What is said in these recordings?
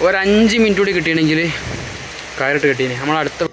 ഒരു 5 മിനിറ്റ് കൂടി കിട്ടിയെങ്കിൽ കയറിട്ട് കിട്ടീനെ നമ്മളടുത്ത.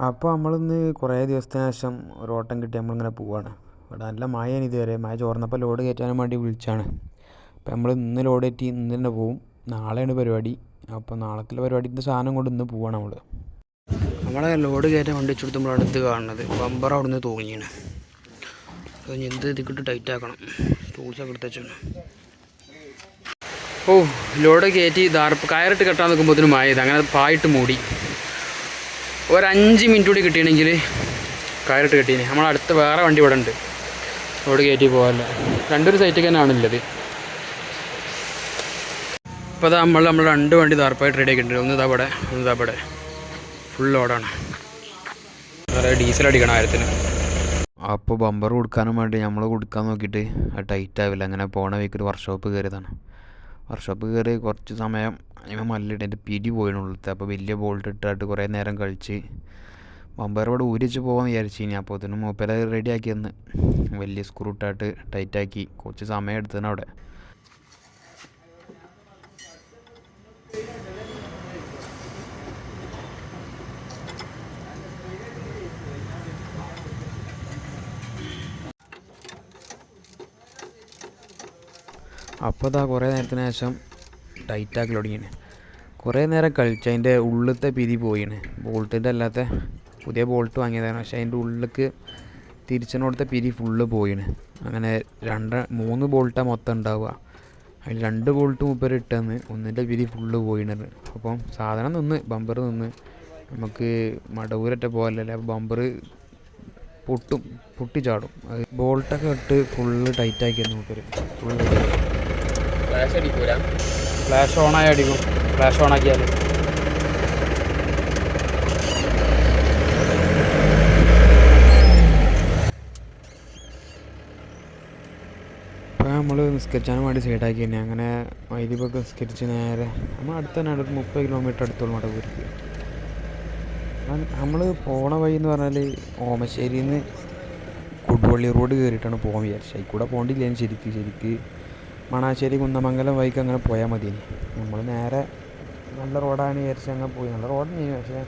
അപ്പോൾ നമ്മളിന്ന് കുറേ ദിവസത്തിന് ശേഷം ഒരു ഓട്ടം കിട്ടി നമ്മളിങ്ങനെ പോവാണ്. ഇവിടെ നല്ല മഴയാണ് ഇതുവരെ. മഴ ചോർന്നപ്പോൾ ലോഡ് കയറ്റാനും വേണ്ടി വിളിച്ചാണ്. അപ്പോൾ നമ്മൾ ഇന്ന് ലോഡ് കയറ്റി ഇന്ന് തന്നെ പോവും. നാളെയാണ് പരിപാടി. അപ്പോൾ നാളേക്കുള്ള പരിപാടിൻ്റെ സാധനം കൊണ്ട് ഇന്ന് പോവാണ് നമ്മൾ. നമ്മളെ ലോഡ് കയറ്റാൻ വണ്ടി വെച്ചെടുത്ത് അടുത്ത് കാണുന്നത് ബമ്പർ അവിടെ നിന്ന് തൂങ്ങിയാണ്. അത് എന്ത് ഇതിക്കിട്ട് ടൈറ്റ് ആക്കണം. ടൂൾസൊക്കെ എടുത്ത് വെച്ചാണ്. ഓ ലോഡ് കയറ്റി കയറിട്ട് കെട്ടാൻ നിൽക്കുമ്പോഴത്തേനും മഴ അങ്ങനെ പായിട്ട് മൂടി. ഒരു 5 മിനിറ്റ് കൂടി കിട്ടിയെങ്കിൽ കയറിട്ട് കിട്ടീനെ നമ്മളടുത്ത് വേറെ വണ്ടി ഇവിടെ ഉണ്ട്. ലോഡ് കയറ്റി പോകാമല്ല. രണ്ടൊരു സൈറ്റിൽ തന്നെയാണ് ഉള്ളത്. ഇപ്പോൾ അതാ നമ്മൾ 2 വണ്ടി താർപ്പായിട്ട് റെഡി ആക്കിയിട്ടുണ്ട്. ഒന്ന് ഇതവിടെ ഫുൾ ലോഡാണ്. അതായത് ഡീസൽ അടിക്കണം കാര്യത്തിന്. അപ്പോൾ ബമ്പർ കൊടുക്കാനും വേണ്ടി നമ്മൾ കൊടുക്കാൻ നോക്കിയിട്ട് അത് ടൈറ്റ് ആവില്ല. അങ്ങനെ പോണ വഴിക്കൊരു വർക്ക്ഷോപ്പ് കയറിയതാണ്. വർക്ക്ഷോപ്പ് കയറി കുറച്ച് സമയം അതിന് മല്ലിട്ട് എൻ്റെ പിരി പോയിനുള്ളത്. അപ്പോൾ വലിയ ബോൾട്ട് ഇട്ടിട്ട് കുറേ നേരം കളിച്ച് ബമ്പർ ഇവിടെ ഊരിച്ച് പോകാൻ വിചാരിച്ചു. ഇനി അപ്പോൾ അതിന് മൂപ്പര റെഡിയാക്കി തന്ന് വലിയ സ്ക്രൂ ഇട്ടിട്ട് ടൈറ്റാക്കി. കുറച്ച് സമയം എടുത്തതാണ് അവിടെ. അപ്പോൾ ഇതാ കുറേ നേരത്തിന് ശേഷം ടൈറ്റാക്കി തുടങ്ങിയാണ്. കുറേ നേരം കളിച്ച് അതിൻ്റെ ഉള്ളിലത്തെ പിരി പോയിന്. ബോൾട്ടിൻ്റെ അല്ലാത്ത പുതിയ ബോൾട്ട് വാങ്ങിയതാണ്. പക്ഷേ അതിൻ്റെ ഉള്ളിലേക്ക് തിരിച്ചിനോടത്തെ പിരി ഫുള്ള് പോയിന്. അങ്ങനെ 3 ബോൾട്ടാണ് മൊത്തം ഉണ്ടാവുക. അതിൽ 2 ബോൾട്ട് മൂപ്പര് ഇട്ടെന്ന് ഒന്നിൻ്റെ പിരി ഫുള്ള് പോയിണത്. അപ്പം സാധനം ബമ്പർ നമുക്ക് മടവൂരറ്റ പോകല്ലേ. അപ്പോൾ ബമ്പർ പൊട്ടിച്ചാടും. അത് ബോൾട്ടൊക്കെ ഇട്ട് ഫുള്ള് ടൈറ്റാക്കിയെന്ന് മൂപ്പര് ഫുള്ള്. ഫ്ലാഷ് അടിക്കൂല. ഫ്ലാഷ് ഓണായി അടിക്കും. ഫ്ലാഷ് ഓണാക്കിയാൽ ഇപ്പോൾ നമ്മൾ നിസ്കരിച്ചാനും വേണ്ടി സൈഡാക്കി തന്നെ. അങ്ങനെ വൈദ്യുതിയൊക്കെ നിസ്കരിച്ച് നേരെ നമ്മൾ അടുത്ത് തന്നെ 30 കിലോമീറ്റർ അടുത്തുള്ള മടവൂർക്ക്. നമ്മൾ പോണ വഴി എന്ന് പറഞ്ഞാൽ ഓമശ്ശേരിയിൽ നിന്ന് കൊടുവള്ളി റോഡ് കയറിയിട്ടാണ് പോകാൻ വിചാരിച്ചത്. അതിൽ കൂടെ പോകേണ്ടില്ല ശരിക്ക് മണാശ്ശേരി കുന്നമംഗലം വഴിക്ക് അങ്ങനെ പോയാൽ മതി. നമ്മൾ നേരെ നല്ല റോഡാണ് വിചാരിച്ച് അങ്ങനെ പോയി. നല്ല റോഡ് തന്നെയാണ്. പക്ഷേ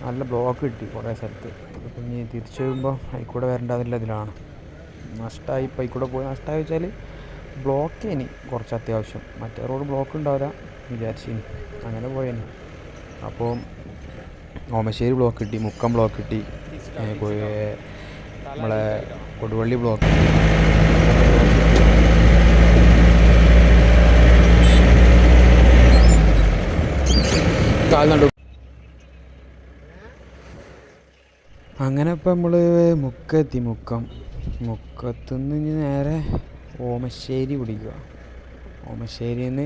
നല്ല ബ്ലോക്ക് കിട്ടി കുറേ സ്ഥലത്ത്. അപ്പം ഇനി തിരിച്ചു വരുമ്പോൾ അതിൽക്കൂടെ വരേണ്ടതില്ല. ഇതിലാണ് നഷ്ടമായി. ഇപ്പോൾ അതിൽക്കൂടെ പോയി നഷ്ടമായി വെച്ചാൽ ബ്ലോക്ക് ഇനി കുറച്ച് അത്യാവശ്യം. മറ്റേ റോഡ് ബ്ലോക്ക് ഉണ്ടാവില്ല വിചാരിച്ചിനി. അങ്ങനെ പോയനി. അപ്പോൾ ഓമശ്ശേരി ബ്ലോക്ക് കിട്ടി, മുക്കം ബ്ലോക്ക് കിട്ടി, നമ്മളെ കൊടുവള്ളി ബ്ലോക്ക്. അങ്ങനെ ഇപ്പം നമ്മൾ മുക്കത്തുനിന്ന് ഇനി നേരെ ഓമശ്ശേരി പിടിക്കുക. ഓമശ്ശേരിയിൽ നിന്ന്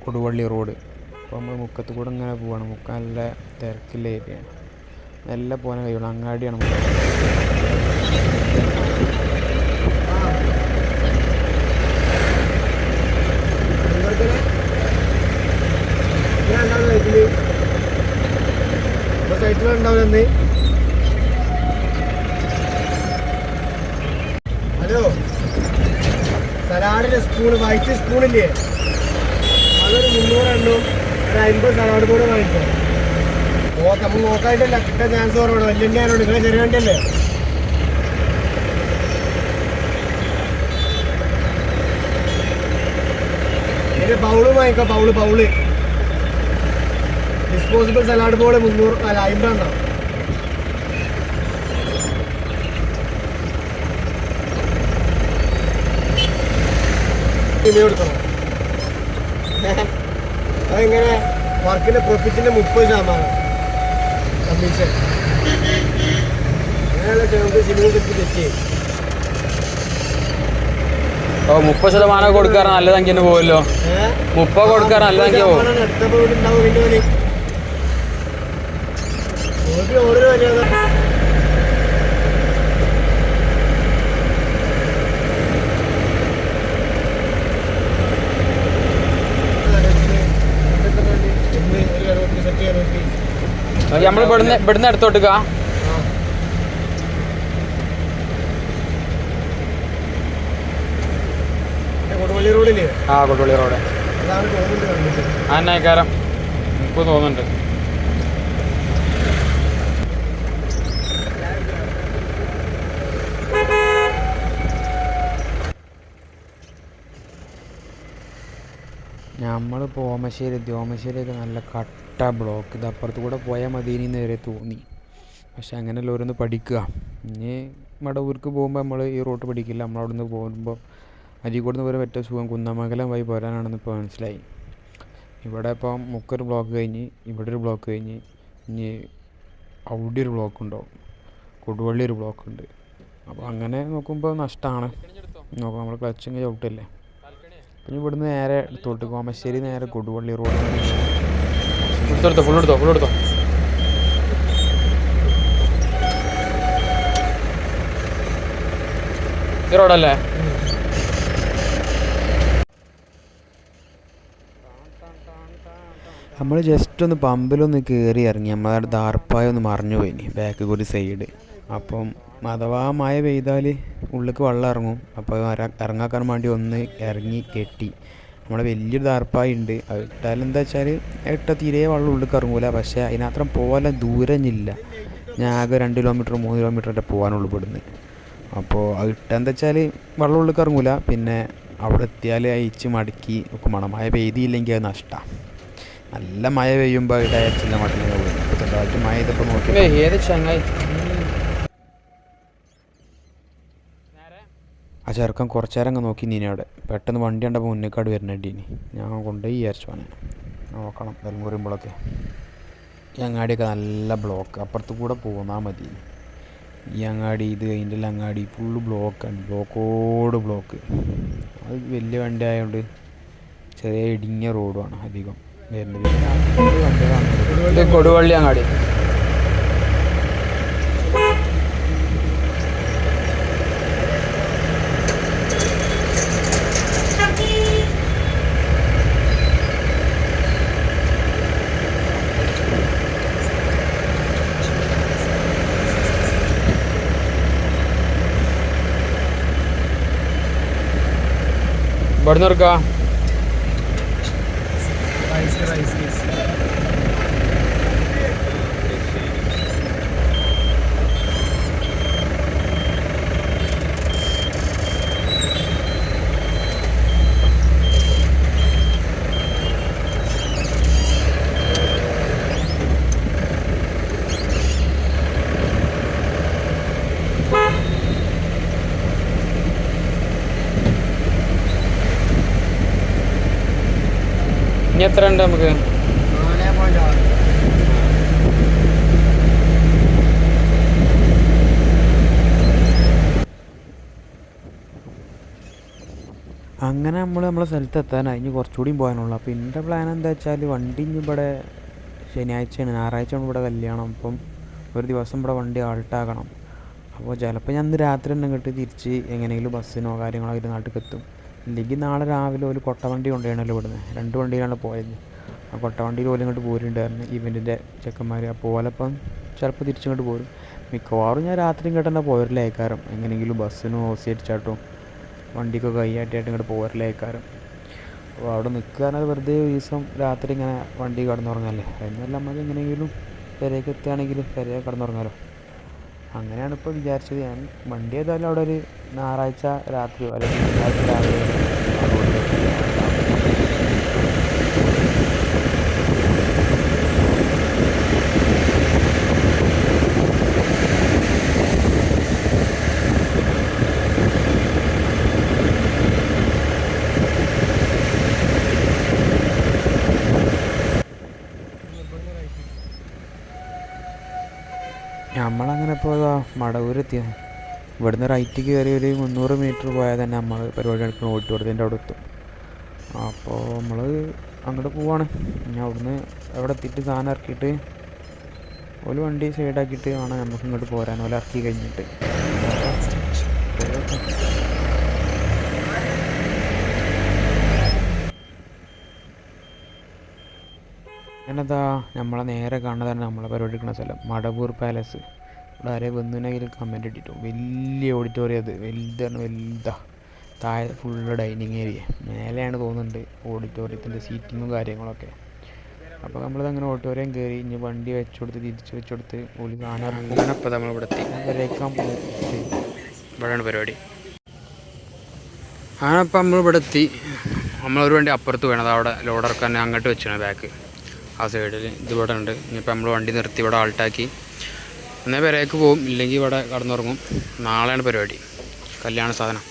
കൊടുവള്ളി റോഡ്. അപ്പോൾ നമ്മൾ മുക്കത്ത് കൂടെ ഇങ്ങനെ പോവാണ്. മുക്കം നല്ല തിരക്കുള്ള ഏരിയയാണ്. നല്ല പോകാൻ കഴിയുള്ളൂ. അങ്ങാടിയാണ് സൈറ്റിലുണ്ടാവില്ലെന്ന്. ഹലോ, സലാഡിൻ്റെ സ്പൂണ്, വൈറ്റ് സ്പൂണില്ലേ, അതൊരു 300 എണ്ണവും ഒരു 50 സലാഡ് കൂടെ വാങ്ങിക്കോ. നമ്മൾ നോക്കായിട്ടല്ല, കിട്ടാൻ ചാൻസ് കുറവാണ്. വലിയ എണ്ണയാണോ? നിങ്ങളെ ചെറിയ വണ്ടിയല്ലേ? ഇതിൻ്റെ ബൗള് വാങ്ങിക്കോ. ബൗള് ഡിസ്പോസിബിൾ സലാഡ് ബോൾ 300 അല്ല 50 എണ്ണോ. കൊടുക്കണം. അതെങ്ങനെ വർക്കിൻ്റെ പ്രോഫിറ്റിൻ്റെ 30% കമ്മീഷൻ. അങ്ങനെയുള്ള സിനിമ തെറ്റി. 30% കൊടുക്കാറ് നല്ല സംഖ്യ പോവല്ലോ. 30 കൊടുക്കാറ് നല്ല സംഖ്യ പോകും. അടുത്ത പോയിട്ടുണ്ടാവും. പിന്നെ ഓരോ മര്യാദ നമ്മൾ ഇവിടുന്ന് എടുത്തോട്ടുക. കൊടുവള്ളി കൊടുവള്ളി റോഡില്ലേ? ആ കൊടുവള്ളി റോഡ് അതാണ് തോന്നുന്നുണ്ട് കണ്ടിട്ട്. ആനക്കാരം ഇപ്പോൾ തോന്നുന്നുണ്ട്. നമ്മളിപ്പോൾ ഓമശ്ശേരിയൊക്കെ നല്ല കട്ട ബ്ലോക്ക്. ഇത് അപ്പുറത്ത് കൂടെ പോയാൽ മതിയെന്ന് വരെ തോന്നി. പക്ഷെ അങ്ങനെയല്ല ഓരോന്ന് പഠിക്കുക. ഇനി മടവൂർക്ക് പോകുമ്പോൾ നമ്മൾ ഈ റൂട്ട് പഠിക്കില്ല. നമ്മളവിടെ നിന്ന് പോകുമ്പോൾ അരീക്കോട് നിന്ന് പോലും ഏറ്റവും സുഖം കുന്നമംഗലം വഴി പോരാനാണെന്ന് ഇപ്പോൾ മനസ്സിലായി. ഇവിടെ ഇപ്പം മുക്കൊരു ബ്ലോക്ക് കഴിഞ്ഞ്, ഇവിടെ ഒരു ബ്ലോക്ക് കഴിഞ്ഞ്, ഇനി അവിടെ ഒരു ബ്ലോക്ക് ഉണ്ടാവും, കൊടുവള്ളി ഒരു ബ്ലോക്ക് ഉണ്ട്. അപ്പോൾ അങ്ങനെ നോക്കുമ്പോൾ നഷ്ടമാണ്. നോക്കാം, നമ്മൾ ക്ലച്ചിങ് ചവിട്ടല്ലേ. പിന്നെ ഇവിടുന്ന് നേരെ എടുത്തോട്ട് ഓമശ്ശേരി നേരെ കൊടുവള്ളി റോഡ്. ഫുള്ളെടുത്തോ. ഈ റോഡല്ലേ? നമ്മൾ ജസ്റ്റ് ഒന്ന് പമ്പിലൊന്ന് കയറി ഇറങ്ങി. നമ്മളവിടെ ദാർപ്പായ ഒന്ന് മറിഞ്ഞു പോയിനി ബാക്ക് കൂടി സൈഡ്. അപ്പം അഥവാ മഴ പെയ്താൽ ഉള്ളിലേക്ക് വെള്ളം ഇറങ്ങും. അപ്പോൾ ഇറങ്ങാക്കാൻ വേണ്ടി ഒന്ന് ഇറങ്ങി കെട്ടി. നമ്മളെ വലിയൊരു ദാർപ്പായ ഉണ്ട്. അത് ഇട്ടാലെന്താ വെച്ചാൽ തീരെ വെള്ളം ഉള്ളിലേക്ക് ഇറങ്ങൂല. പക്ഷേ അതിനത്രയും പോലെ ദൂരമില്ല. ഞാൻ ആകെ 2 കിലോമീറ്റർ 3 കിലോമീറ്ററൊക്കെ പോകാനുള്ളൂ ഇവിടുന്ന്. അപ്പോൾ അത് ഇട്ടെന്താ വെച്ചാൽ വെള്ളം ഉള്ളിലേക്ക് ഇറങ്ങൂല. പിന്നെ അവിടെ എത്തിയാൽ അയച്ച് മടക്കി നോക്കുമ്പോൾ മഴ പെയ്തില്ലെങ്കിൽ അത് നഷ്ടമാണ്. നല്ല മഴ പെയ്യുമ്പോൾ ഡയറക്റ്റില്ല മട്ടിലേക്ക് പോയി. ചെറുതായിട്ട് മഴ ചെയ്തപ്പോൾ നോക്കി ഏത് ചങ്ങായി ആ ചെറുക്കൻ കുറച്ച് നേരം അങ്ങ് നോക്കി നീനെ അവിടെ. പെട്ടെന്ന് വണ്ടി കണ്ടപ്പോൾ മുന്നേക്കാട് വരുന്നുണ്ടീനി. ഞാൻ കൊണ്ടുപോയി വിചാരിച്ചു നോക്കണം നെൽമുറിയുമ്പോഴൊക്കെ. ഈ അങ്ങാടിയൊക്കെ നല്ല ബ്ലോക്ക്. അപ്പുറത്ത് കൂടെ പോന്നാൽ മതി. ഈ അങ്ങാടി ഇത് അതിൻ്റെ എല്ലാം അങ്ങാടി ഫുള്ള് ബ്ലോക്കാണ്. ബ്ലോക്ക്. അത് വലിയ വണ്ടി ആയതുകൊണ്ട് ചെറിയ ഇടുങ്ങിയ റോഡുമാണ് അധികം വരുന്നത്. ഇത് കൊടുവള്ളി അങ്ങാടി. ഇവിടുന്ന് എടുക്കാം. ഇനി എത്ര ഉണ്ട് നമുക്ക്? 4.6. അങ്ങനെ നമ്മളെ സ്ഥലത്ത് എത്താനായി. ഇനി കുറച്ചുകൂടിയും പോകാനുള്ളൂ. അപ്പോൾ എൻ്റെ പ്ലാൻ എന്താ വെച്ചാൽ വണ്ടി ഇനി ഇവിടെ ശനിയാഴ്ചയാണ്, ഞായറാഴ്ചയാണ് ഇവിടെ കല്യാണം. അപ്പം ഒരു ദിവസം ഇവിടെ വണ്ടി ആൾട്ടാക്കണം. അപ്പോൾ ചിലപ്പോൾ ഞാൻ ഇന്ന് രാത്രി തന്നെ ഇങ്ങോട്ട് തിരിച്ച് എങ്ങനെയെങ്കിലും ബസ്സിനോ കാര്യങ്ങളോ ആയിട്ട് നാട്ടിൽ എത്തും. ഇല്ലെങ്കിൽ നാളെ രാവിലെ ഒരു കൊട്ടവണ്ടി കൊണ്ടുപോയണല്ലോ ഇവിടുന്ന്. 2 വണ്ടിയിലാണ് പോയത്. ആ കൊട്ടവണ്ടിയിൽ ഓല് ഇങ്ങോട്ട് പോരുന്നുണ്ടായിരുന്നു ഇവൻറ്റിൻ്റെ ചെക്കന്മാർ. അപ്പോൾ ഓലപ്പം ചിലപ്പോൾ തിരിച്ചിങ്ങോട്ട് പോരും. മിക്കവാറും ഞാൻ രാത്രി ഇങ്ങോട്ട് തന്നെ പോരലേക്കാരം. എങ്ങനെയെങ്കിലും ബസ്സിനോ ഓസിയടിച്ചാട്ടോ വണ്ടിക്കൊക്കെ കൈയാട്ടിയായിട്ട് ഇങ്ങോട്ട് പോരലേക്കാരം. അപ്പോൾ അവിടെ നിൽക്കാനത് വെറുതെ ഒരു ദിവസം രാത്രി ഇങ്ങനെ വണ്ടി കിടന്നുറങ്ങാല്ലേ. അതിനെല്ലാം നമുക്ക് എങ്ങനെയെങ്കിലും പെരേക്ക് എത്തുകയാണെങ്കിൽ പെരയെ കിടന്നുറങ്ങാമല്ലോ. അങ്ങനെയാണ് ഇപ്പോൾ വിചാരിച്ചത്. ഞാൻ വണ്ടി ഏതായാലും അവിടെ ഒരു ഞായറാഴ്ച രാത്രിയോ അല്ലെങ്കിൽ തിങ്കളാഴ്ച രാവിലെ നമ്മളങ്ങനെ ഇപ്പോൾ മടവൂരെത്തിയത്. ഇവിടുന്ന് റൈറ്റ് കയറി ഒരു 300 മീറ്റർ പോയാൽ തന്നെ നമ്മൾ പരിപാടി എടുക്കുന്ന ഓഡിറ്റോറിയത്തിൻ്റെ അവിടെ എത്തും. അപ്പോൾ നമ്മൾ അങ്ങോട്ട് പോവാണ്. ഇനി അവിടുന്ന് അവിടെ എത്തിയിട്ട് സാധനം ഇറക്കിയിട്ട് ഒരു വണ്ടി സൈഡാക്കിയിട്ട് വേണം നമുക്ക് ഇങ്ങോട്ട് പോരാൻ. ഓല ഇറക്കി കഴിഞ്ഞിട്ട് അങ്ങനെതാ നമ്മളെ നേരെ കാണുന്നതാണ് നമ്മളെ പരിപാടി എടുക്കുന്ന സ്ഥലം, മടവൂർ പാലസ്. ഇവിടെ ആരെ വന്നുണ്ടെങ്കിൽ കമൻറ്റ് ഇട്ടിട്ടു. വലിയ ഓഡിറ്റോറിയം, അത് വലുതാണ്, വലുതാ. താഴെ ഫുള്ള് ഡൈനിങ് ഏരിയ, മേലെയാണ് തോന്നുന്നുണ്ട് ഓഡിറ്റോറിയത്തിൻ്റെ സീറ്റിങ്ങും കാര്യങ്ങളൊക്കെ. അപ്പോൾ നമ്മളിതങ്ങനെ ഓഡിറ്റോറിയം കയറി ഇനി വണ്ടി വെച്ചുകൊടുത്ത് തിരിച്ച് വെച്ചുകൊടുത്ത് ഒരു സാധനം അങ്ങനപ്പോൾ നമ്മളിവിടെ എത്തി. വരേക്കാൻ പോകും. ഇവിടെയാണ് പരിപാടി. അങ്ങനപ്പോൾ നമ്മളിവിടെ എത്തി. നമ്മളൊരു വണ്ടി അപ്പുറത്ത് വേണത് അവിടെ ലോഡർക്കാൻ അങ്ങോട്ട് വെച്ചാണ് ബാക്ക് ആ സൈഡിൽ. ഇതിവിടെ ഉണ്ട്. ഇനിയിപ്പോൾ നമ്മൾ വണ്ടി നിർത്തി ഇവിടെ ആൾട്ടാക്കി എന്നാൽ പെരേക്ക് പോകും, ഇല്ലെങ്കിൽ ഇവിടെ കടന്നുറങ്ങും. നാളെയാണ് പരിപാടി, കല്യാണ സാധനം.